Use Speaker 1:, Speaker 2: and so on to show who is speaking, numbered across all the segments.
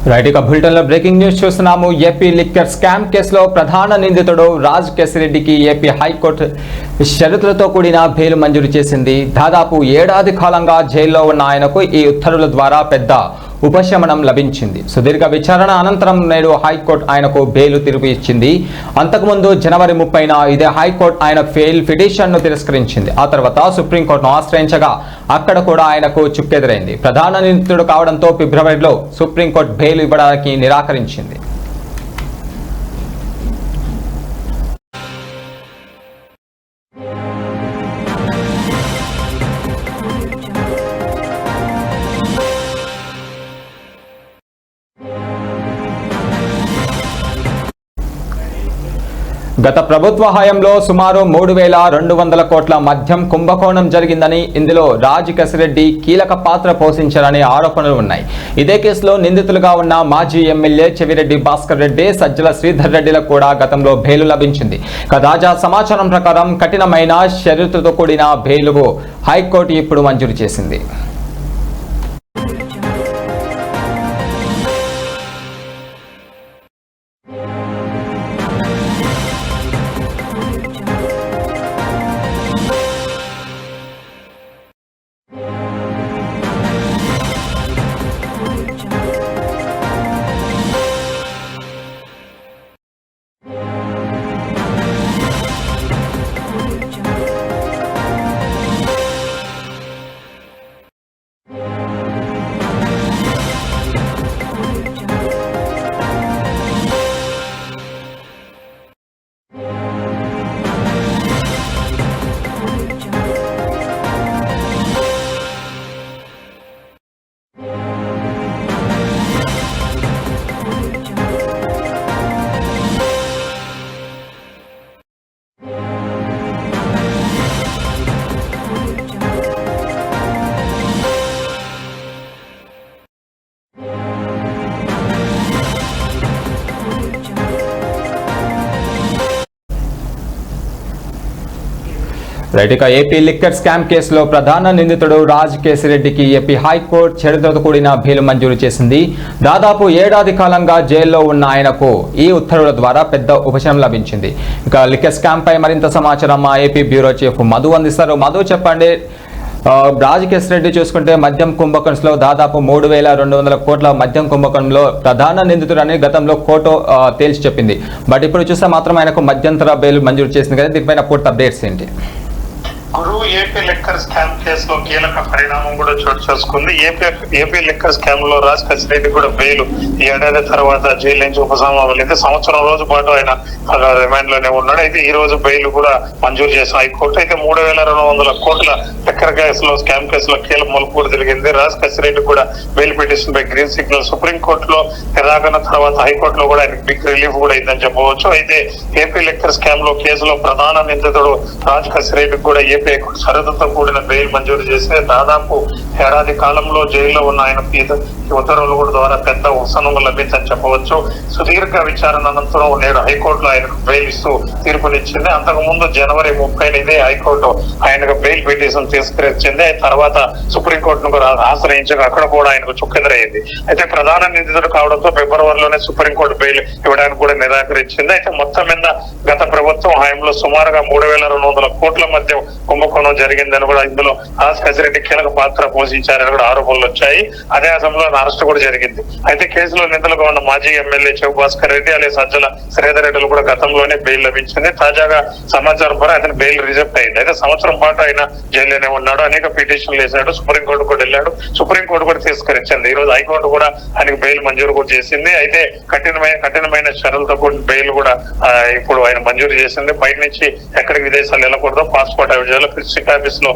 Speaker 1: Right, ఇక బులెటిన్లో breaking news చూస్తున్నాము. ఏపీ లిక్కర్ స్కామ్ కేసులో ప్రధాన నిందితుడు రాజ్ కేశిరెడ్డికి ఏపీ హైకోర్టు షరతులతో కూడిన బెయిల్ మంజూరు చేసింది. దాదాపు ఏడాది కాలంగా జైల్లో ఉన్న ఆయనకు ఈ ఉత్తర్వుల ద్వారా పెద్ద ఉపశమనం లభించింది. సుదీర్ఘ విచారణ అనంతరం నేడు హైకోర్టు ఆయనకు బెయిల్ తీర్పు ఇచ్చింది. అంతకుముందు జనవరి 30న ఇదే హైకోర్టు ఆయన బెయిల్ పిటిషన్ను తిరస్కరించింది. ఆ తర్వాత సుప్రీంకోర్టును ఆశ్రయించగా అక్కడ కూడా ఆయనకు చుక్కెదురైంది. ప్రధాన నిందితుడు కావడంతో ఫిబ్రవరిలో సుప్రీంకోర్టు బెయిల్ ఇవ్వడానికి నిరాకరించింది. గత ప్రభుత్వ హయాంలో సుమారు 3,200 కోట్ల మద్యం కుంభకోణం జరిగిందని, ఇందులో రాజ్ కేశిరెడ్డి కీలక పాత్ర పోషించారనే ఆరోపణలు ఉన్నాయి. ఇదే కేసులో నిందితులుగా ఉన్న మాజీ ఎమ్మెల్యే చెవిరెడ్డి భాస్కర్ రెడ్డి, సజ్జల శ్రీధర్ రెడ్డిలకు కూడా గతంలో బెయిల్ లభించింది. తాజా సమాచారం ప్రకారం కఠినమైన షరతులతో కూడిన బెయిల్కు హైకోర్టు ఇప్పుడు మంజూరు చేసింది. రైట్, ఇక ఏపీ లిక్కర్ స్కామ్ కేసులో ప్రధాన నిందితుడు రాజ్ కేశిరెడ్డికి ఏపీ హైకోర్టు షరతులతో కూడిన బెయిల్ మంజూరు చేసింది. దాదాపు ఏడాది కాలంగా జైల్లో ఉన్న ఆయనకు ఈ ఉత్తర్వుల ద్వారా పెద్ద ఉపశమనం లభించింది. ఇక లిక్కర్ స్కామ్ పై మరింత సమాచారం మా ఏపీ బ్యూరో చీఫ్ మధు అందిస్తారు. మధు, చెప్పండి. రాజ్ కేశిరెడ్డి చూసుకుంటే మద్యం కుంభకోణంలో దాదాపు 3,200 కోట్ల మద్యం కుంభకోణంలో ప్రధాన నిందితుడని గతంలో కోర్టు తేల్చి చెప్పింది. బట్ ఇప్పుడు చూస్తే మాత్రం ఆయనకు మధ్యంతర బెయిల్ మంజూరు చేసింది కదా, దీనిపైన పూర్తి అప్డేట్స్ ఏంటి?
Speaker 2: గురు, ఏపీ లిక్కర్ స్కామ్ కేసులో కీలక పరిణామం కూడా చోటు చేసుకుంది. ఏపీ లిక్కర్ స్కామ్ లో రాజ్ కేశిరెడ్డి కూడా బెయిల్ ఏడాది తర్వాత జైలు నుంచి ఉపశమనం లేదు. సంవత్సరం రోజు పాటు ఆయన రిమాండ్ లోనే ఉన్నాడు. అయితే ఈ రోజు బెయిల్ కూడా మంజూరు చేసిన హైకోర్టు. అయితే 3,200 కోట్ల లిక్కర్ కేసులో స్కామ్ కేసులో కీలక మలుపు కూడా జరిగింది. రాజ్ కేశిరెడ్డి కూడా బెయిల్ పిటిషన్ పై గ్రీన్ సిగ్నల్ సుప్రీంకోర్టులో నిరాకరణ తర్వాత హైకోర్టులో కూడా ఆయనకు బిగ్ రిలీఫ్ కూడా అయిందని చెప్పవచ్చు. అయితే ఏపీ లిక్కర్ స్కామ్ లో కేసులో ప్రధాన నిందితుడు రాజ్ కేశిరెడ్డి కూడా షరతులతో కూడిన బెయిల్ మంజూరు చేస్తే దాదాపు ఏడాది కాలంలో జైల్లో ఉన్న ఆయన ఉత్తర్వులు కూడా ద్వారా పెద్ద ఉపశమనం లభించని చెప్పవచ్చు. సుదీర్ఘ విచారణ అనంతరం నేడు హైకోర్టులో ఆయనకు బెయిల్ ఇస్తూ తీర్పునిచ్చింది. అంతకుముందు జనవరి 30న ఇదే హైకోర్టు ఆయనకు బెయిల్ పిటిషన్ తిరస్కరించింది. తర్వాత సుప్రీంకోర్టును కూడా ఆశ్రయించగా అక్కడ కూడా ఆయనకు చుక్కెదురయ్యింది. అయితే ప్రధాన నిందితుడు కావడంతో ఫిబ్రవరిలోనే సుప్రీంకోర్టు బెయిల్ ఇవ్వడానికి కూడా నిరాకరించింది. అయితే మొత్తం మీద గత ప్రభుత్వం హయాంలో సుమారుగా 3,200 కోట్ల మధ్య కుంభకోణం జరిగిందని కూడా, ఇందులో రాజ్ కేశిరెడ్డి కీలక పాత్ర పోషించారని కూడా ఆరోపణలు వచ్చాయి. అదే సమయంలో అరెస్ట్ కూడా జరిగింది. అయితే కేసులో నిందితులుగా ఉన్న మాజీ ఎమ్మెల్యే చెవి భాస్కర్ రెడ్డి అలాగే సజ్జల శ్రీధర్ రెడ్డిలు కూడా గతంలోనే బెయిల్ లభించింది. తాజాగా సమాచారం ద్వారా అతను బెయిల్ రిజెక్ట్ అయింది. అయితే సంవత్సరం పాటు ఆయన జైల్లోనే ఉన్నాడు. అనేక పిటిషన్లు వేశాడు. సుప్రీంకోర్టు కూడా వెళ్ళాడు. సుప్రీంకోర్టు కూడా తిరస్కరించింది. ఈ రోజు హైకోర్టు కూడా ఆయనకు బెయిల్ మంజూరు కూడా చేసింది. అయితే కఠినమైన షరతులతో కూడిన బెయిల్ కూడా ఇప్పుడు ఆయన మంజూరు చేసింది. బయట నుంచి ఎక్కడికి విదేశాలు వెళ్ళకూడదు, పాస్పోర్ట్ అవిజాలు డిస్ట్రిక్ట్ ఆఫీస్ లో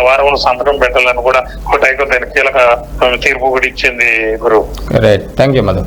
Speaker 2: వారంలో సంతకం పెట్టాలని కూడా కోర్టు హైకోర్టు ఆయన కీలక తీర్పు కూడా ఇచ్చింది. గురు,
Speaker 1: థ్యాంక్ యూ మధు.